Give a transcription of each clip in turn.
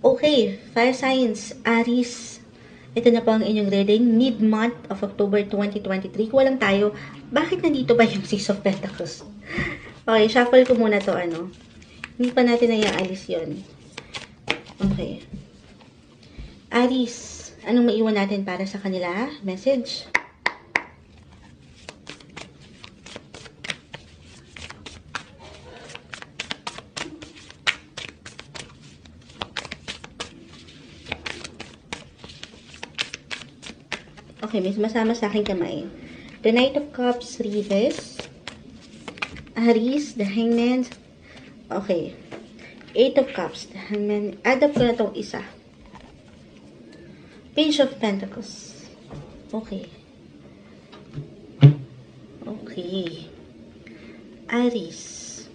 Okay, fire signs, Aries. Ito na po ang inyong reading, mid-month of October 2023. Kung walang tayo, bakit nandito ba yung Six of Pentacles? Okay, shuffle ko muna to, Hindi pa natin naiaalis yun. Okay. Aries, anong maiwan natin para sa kanila? Message. Okay, may sumasama sa aking kamay. The Knight of Cups, Reverse. Aries, the Hangman. Okay. Eight of Cups, the Hangman. Add up ko na itong isa. Page of Pentacles. Okay. Okay. Aries.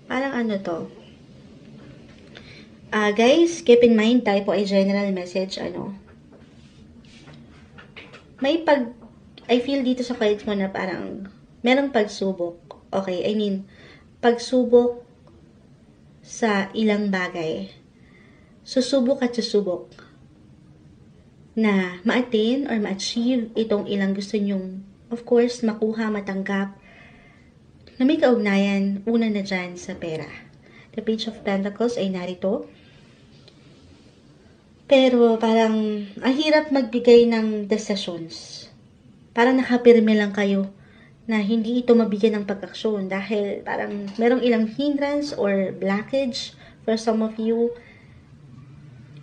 Parang ano to? Guys, keep in mind, tayo po ay general message, I feel dito sa cards mo na parang, merong pagsubok. Okay, I mean, pagsubok sa ilang bagay. Susubok at susubok na ma-attain or ma-achieve itong ilang gusto nyong, of course, makuha, matanggap, na may kaugnayan, una na dyan sa pera. The Page of Pentacles ay narito. Pero parang, ang hirap magbigay ng decisions. Parang nakapirme lang kayo na hindi ito mabigyan ng pag-aksyon dahil parang merong ilang hindrance or blockage for some of you.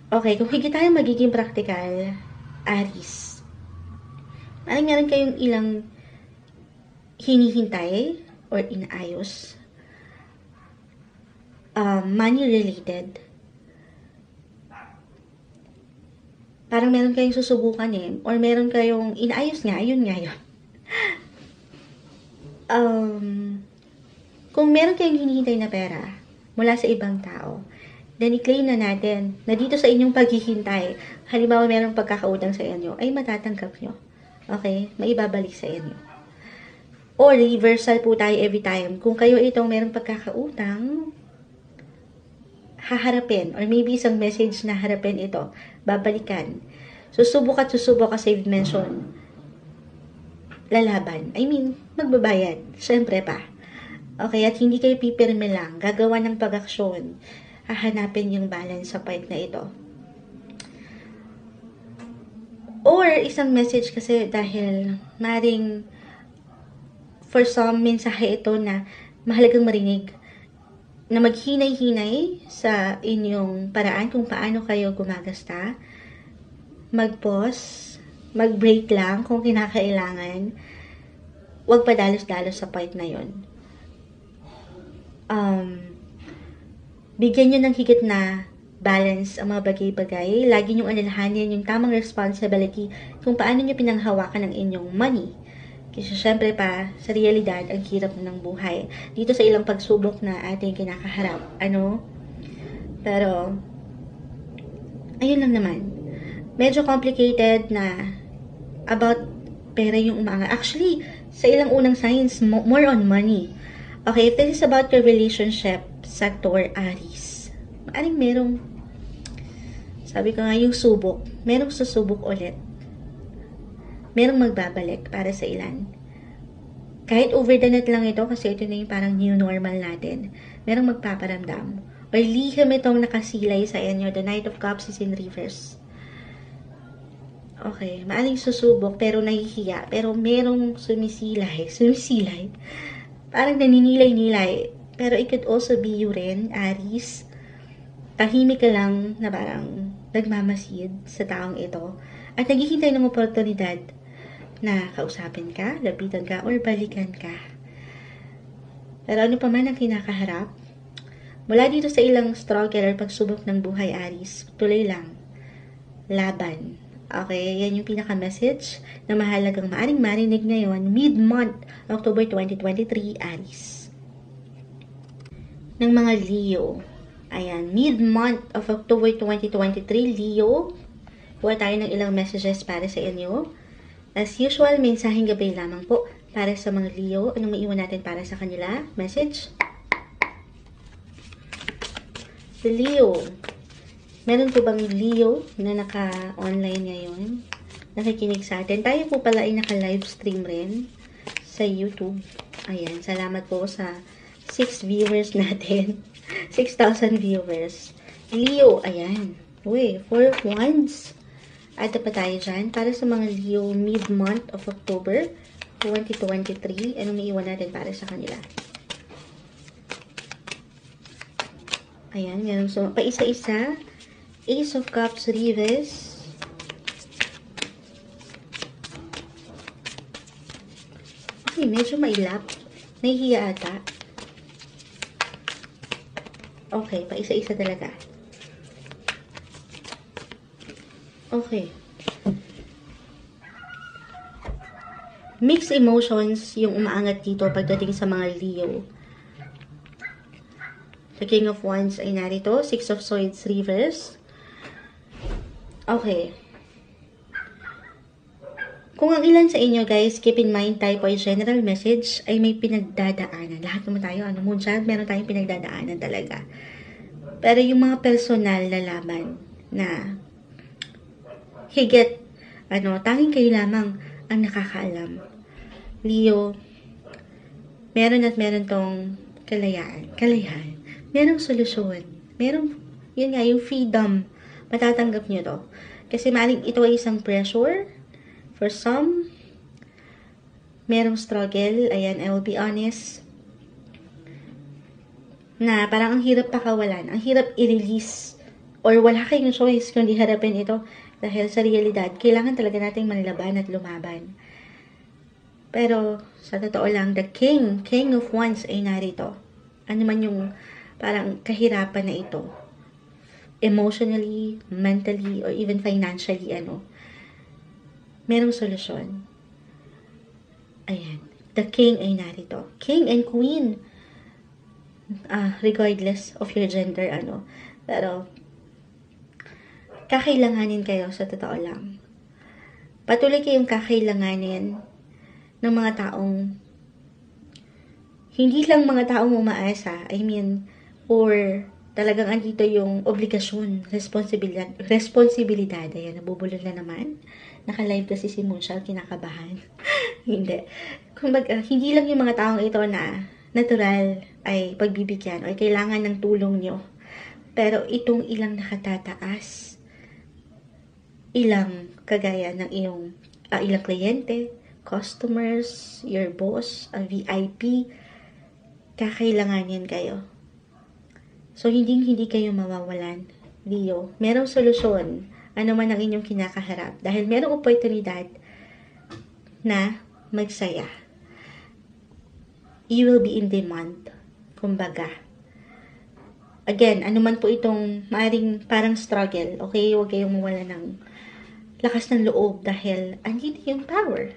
Okay, kung higit tayo magiging practical, Aries. Parang meron kayong ilang hinihintay or inaayos. Money-related. Parang meron kayong susubukan or meron kayong inaayos nga, ayun nga yun. Kung meron kayong hinihintay na pera mula sa ibang tao, then i-claim na natin na dito sa inyong paghihintay, halimbawa merong pagkakautang sa inyo, ay matatanggap nyo. Okay? Maibabalik sa inyo. Or reversal po tayo every time. Kung kayo itong merong pagkakautang, haharapin, or maybe isang message na harapin ito, babalikan. Susubok at susubok kasi mention, lalaban. I mean, magbabayad. Siyempre pa. Okay, at hindi kayo pipirme lang. Gagawa ng pag-aksyon. Hahanapin yung balance sa part na ito. Or, isang message kasi dahil maring for some mensahe ito na mahalagang marinig na maghinay-hinay sa inyong paraan kung paano kayo gumagasta, mag-pause, mag-break lang kung kinakailangan, huwag padalos-dalos sa part na yon. Bigyan nyo ng higit na balance ang mga bagay-bagay. Lagi nyo alalahanin yung tamang responsibility kung paano nyo pinanghawakan ang inyong money. Kasi syempre pa, sa realidad, ang hirap ng buhay. Dito sa ilang pagsubok na ating kinakaharap. Pero, ayun lang naman. Medyo complicated na about pera yung umanga. Actually, sa ilang unang signs, more on money. Okay, if this is about your relationship sector, Aries, maaring merong, sabi ko nga, yung subok. Merong susubok ulit. Merong magbabalik para sa ilan. Kahit over the net lang ito, kasi ito na yung parang new normal natin, merong magpaparamdam. Or lihim itong nakasilay sa inyo. The Knight of Cups is in reverse. Okay, maaring susubok, pero nahihiya. Pero merong sumisilay. Parang naninilay-nilay. Pero it could also be you rin, Aries. Tahimik ka lang na parang nagmamasid sa taong ito. At naghihintay ng oportunidad na kausapin ka, lapitan ka, or balikan ka. Pero ano pa man ang kinakaharap, mula dito sa ilang struggle or pagsubok ng buhay, Aries, tuloy lang. Laban. Okay, yan yung pinaka-message na mahalagang maaring marinig ngayon, mid-month, October 2023, Aries. Ng mga Leo. Ayan, mid-month of October 2023, Leo. Buha tayo ng ilang messages para sa inyo. As usual, mensaheng gabay lamang po. para sa mga Leo. Anong maiwan natin para sa kanila? Message. Leo. Meron po bang Leo na naka-online ngayon? Nakikinig sa atin. Tayo po pala ay naka-live stream rin sa YouTube. Ayan. Salamat po sa 6 viewers natin. 6,000 viewers. Leo. Ayan. Uy, 4 of Wands. At pa tayo dyan. Para sa mga Leo, mid-month of October 2023. Anong maiwan natin para sa kanila? Ayan, meron so, pa isa-isa. Ace of Cups, Reverse. Okay, medyo mailap. Nahihiya ata. Okay, pa isa-isa talaga. Okay. Mixed emotions yung umaangat dito pagdating sa mga Leo. The King of Wands ay narito. 6 of Swords, Reverse. Okay. Kung ang ilan sa inyo, guys, keep in mind, tayo po ay general message, ay may pinagdadaanan. Lahat naman tayo, moon child, meron tayong pinagdadaanan talaga. Pero yung mga personal na laban na higit, tanging kayo lamang ang nakakaalam. Leo, meron at meron tong kalayahan. Merong solusyon. Merong, yun nga, yung freedom. Matatanggap nyo to. Kasi maaaring ito ay isang pressure. For some, merong struggle. Ayan, I will be honest. Na parang ang hirap pakawalan. Ang hirap i-release. Or wala kayong choice kundi harapin ito. Dahil sa realidad, kailangan talaga nating manilaban at lumaban. Pero, sa totoo lang, the King of Wands ay narito. Ano man yung parang kahirapan na ito. Emotionally, mentally, or even financially, merong solusyon. Ayan. The King ay narito. King and Queen. Regardless of your gender, Pero, kakailanganin kayo sa totoo lang. Patuloy kayong kakailanganin ng mga taong hindi lang mga taong umaasa, or talagang andito yung obligasyon, responsibilidad. Ayan, nabubulol na naman. Naka-live kasi si Moonshell, kinakabahan. Hindi. Kumbaga, hindi lang yung mga taong ito na natural ay pagbibigyan o kailangan ng tulong nyo. Pero itong ilang nakatataas, ilang kagaya ng ilang kliyente, customers, your boss, a VIP, kakailanganin kayo. So, hindi kayo mawawalan, Leo. Merong solusyon, ano man ang inyong kinakaharap. Dahil merong oportunidad na magsaya. You will be in demand. Kumbaga. Again, ano man po itong maaring parang struggle, okay? Huwag kayong mawala ng lakas ng loob dahil andito yung power.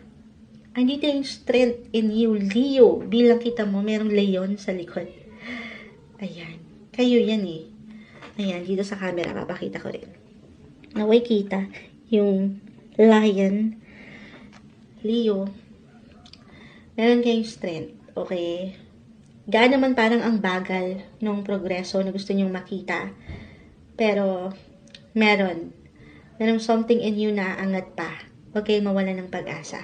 Andito yung strength in you, Leo. Bilang kita mo, merong leon sa likod. Ayan. Kayo yan eh. Ayan, dito sa camera, papakita ko rin. Naway kita yung lion, Leo. Meron kayong strength, okay? Gaan naman parang ang bagal ng progreso na gusto nyong makita. Pero, merong something in you na angat pa. Huwag kayong mawala ng pag-asa.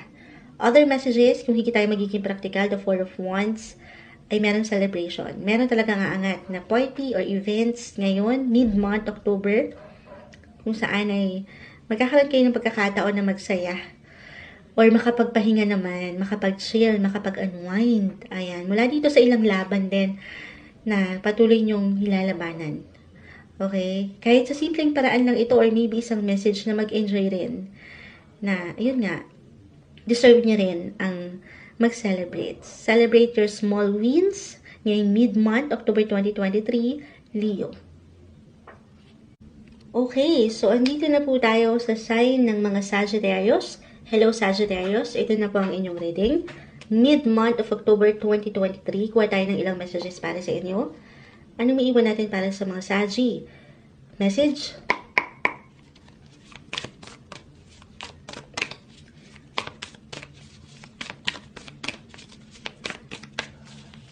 Other messages, kung hindi tayo magiging practical, the 4 of Wands, ay merong celebration. Meron talagang aangat na party or events ngayon, mid-month, October, kung saan ay magkakaroon kayo ng pagkakataon na magsaya or makapagpahinga naman, makapag-chill, makapag-unwind. Ayan, mula dito sa ilang laban din na patuloy nyong nilalabanan. Okay? Kahit sa simpleng paraan lang ito or maybe isang message na mag-enjoy rin na, yun nga, deserve niya rin ang mag-celebrate. Celebrate your small wins ngayong mid-month, October 2023, Leo. Okay, so andito na po tayo sa sign ng mga Sagittarius. Hello Sagittarius, ito na po ang inyong reading. Mid-month of October 2023, kuha tayo ng ilang messages para sa inyo. Ano may iwan natin para sa mga Sagi? Message?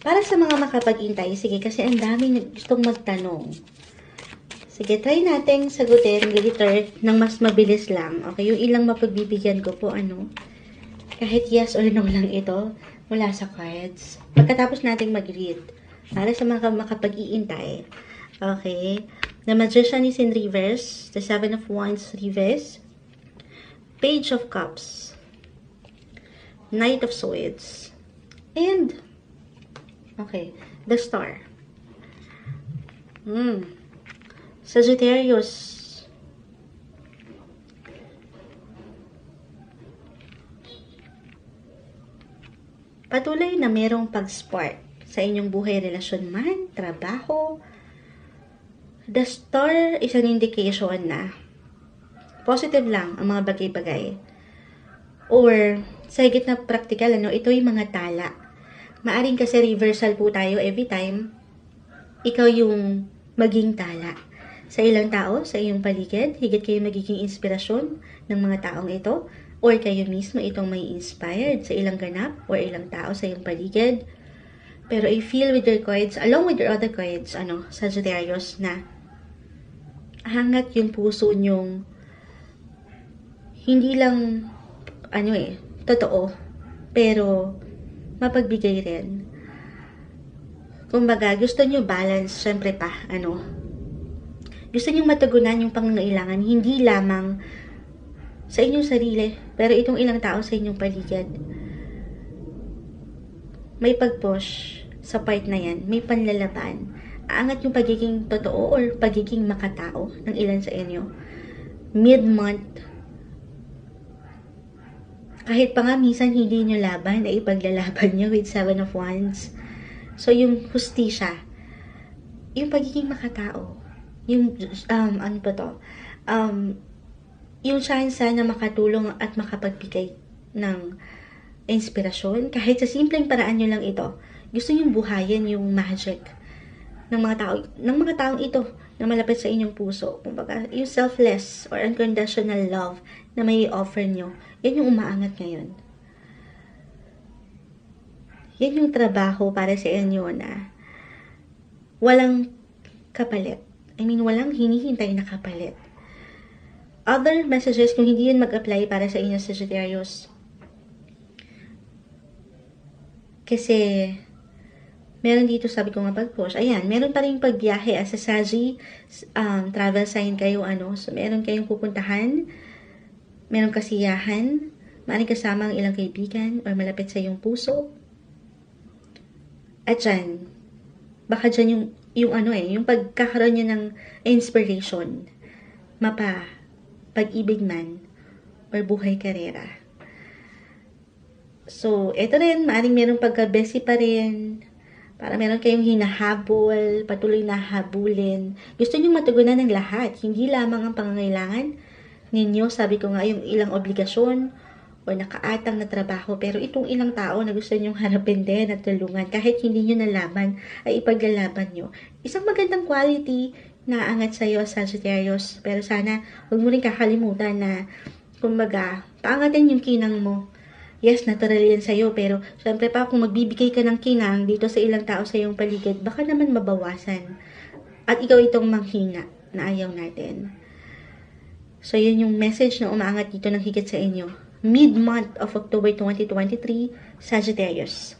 Para sa mga makapag-intay, sige, kasi ang daming gustong magtanong. Sige, try natin sagutin later ng mas mabilis lang. Okay, yung ilang mapagbibigyan ko po, kahit yes or no lang ito, mula sa cards. Pagkatapos nating mag-read, para sa mga makapag-iintay. Okay, the Magician is in reverse, the Seven of Wands reverse, Page of Cups, Knight of Swords, and, okay, the Star. Sagittarius. Patuloy na merong pag-spark sa inyong buhay, relasyon man, trabaho. The Star is an indication na positive lang ang mga bagay-bagay. Or, sa higit na practical, ito yung mga tala. Maaring kasi reversal po tayo every time ikaw yung maging tala. Sa ilang tao, sa iyong paligid, higit kayo magiging inspirasyon ng mga taong ito, or kayo mismo itong may inspired sa ilang ganap or ilang tao sa iyong paligid. Pero I feel with your cards, along with your other cards, Sagittarius, na hangat yung puso nyong hindi lang, totoo, pero mapagbigay rin. Kumbaga, gusto nyo balance, syempre pa, gusto nyo matugunan yung pangangailangan, hindi lamang sa inyong sarili, pero itong ilang tao sa inyong paligid. May pag-push sa part na yan, may panlalaban. Aangat yung pagiging totoo or pagiging makatao ng ilan sa inyo. Mid-month, kahit pa nga minsan hindi nyo laban, ay ipaglalaban nyo with Seven of Wands. So, yung hustisya, yung pagiging makatao, yung, yung chance na makatulong at makapagbigay ng inspirasyon, kahit sa simpleng paraan nyo lang ito, gusto nyo buhayin yung magic ng mga taong ito na malapit sa inyong puso. Kumbaga, yung selfless or unconditional love na may offer nyo, yan yung umaangat ngayon. Yan yung trabaho para sa inyo na walang kapalit. Walang hinihintay na kapalit. Other messages, kung hindi yun mag-apply para sa inyo, Sagittarius, kasi meron dito, sabi ko nga pag-push, ayan, meron pa rin pagbiyahe as a Sagi, travel sign kayo, so meron kayong pupuntahan, meron kasiyahan, maaaring kasama ang ilang kaibigan or malapit sa iyong puso. At dyan, baka dyan yung pagkakaroon nyo ng inspiration, pag-ibig man, or buhay karera. So, ito rin, maaaring merong pagka-busy pa rin, para meron kayong hinahabol, patuloy na habulin. Gusto nyo matugunan ng lahat, hindi lamang ang pangangailangan ninyo, sabi ko nga, yung ilang obligasyon, o nakaatang na trabaho, pero itong ilang tao na gusto nyong harapin din at tulungan, kahit hindi nyo nalaban, ay ipaglalaban nyo. Isang magandang quality na angat sa'yo, Sagittarius, pero sana huwag mo rin kakalimutan na, kumbaga, paangatin yung kinang mo. Yes, natural yan sa'yo, pero syempre pa, kung magbibigay ka ng kinang dito sa ilang tao sa iyong paligid, baka naman mabawasan. At ikaw itong manghina na ayaw natin. So, yun yung message na umaangat dito ng higit sa inyo. Mid-month of October 2023, Sagittarius.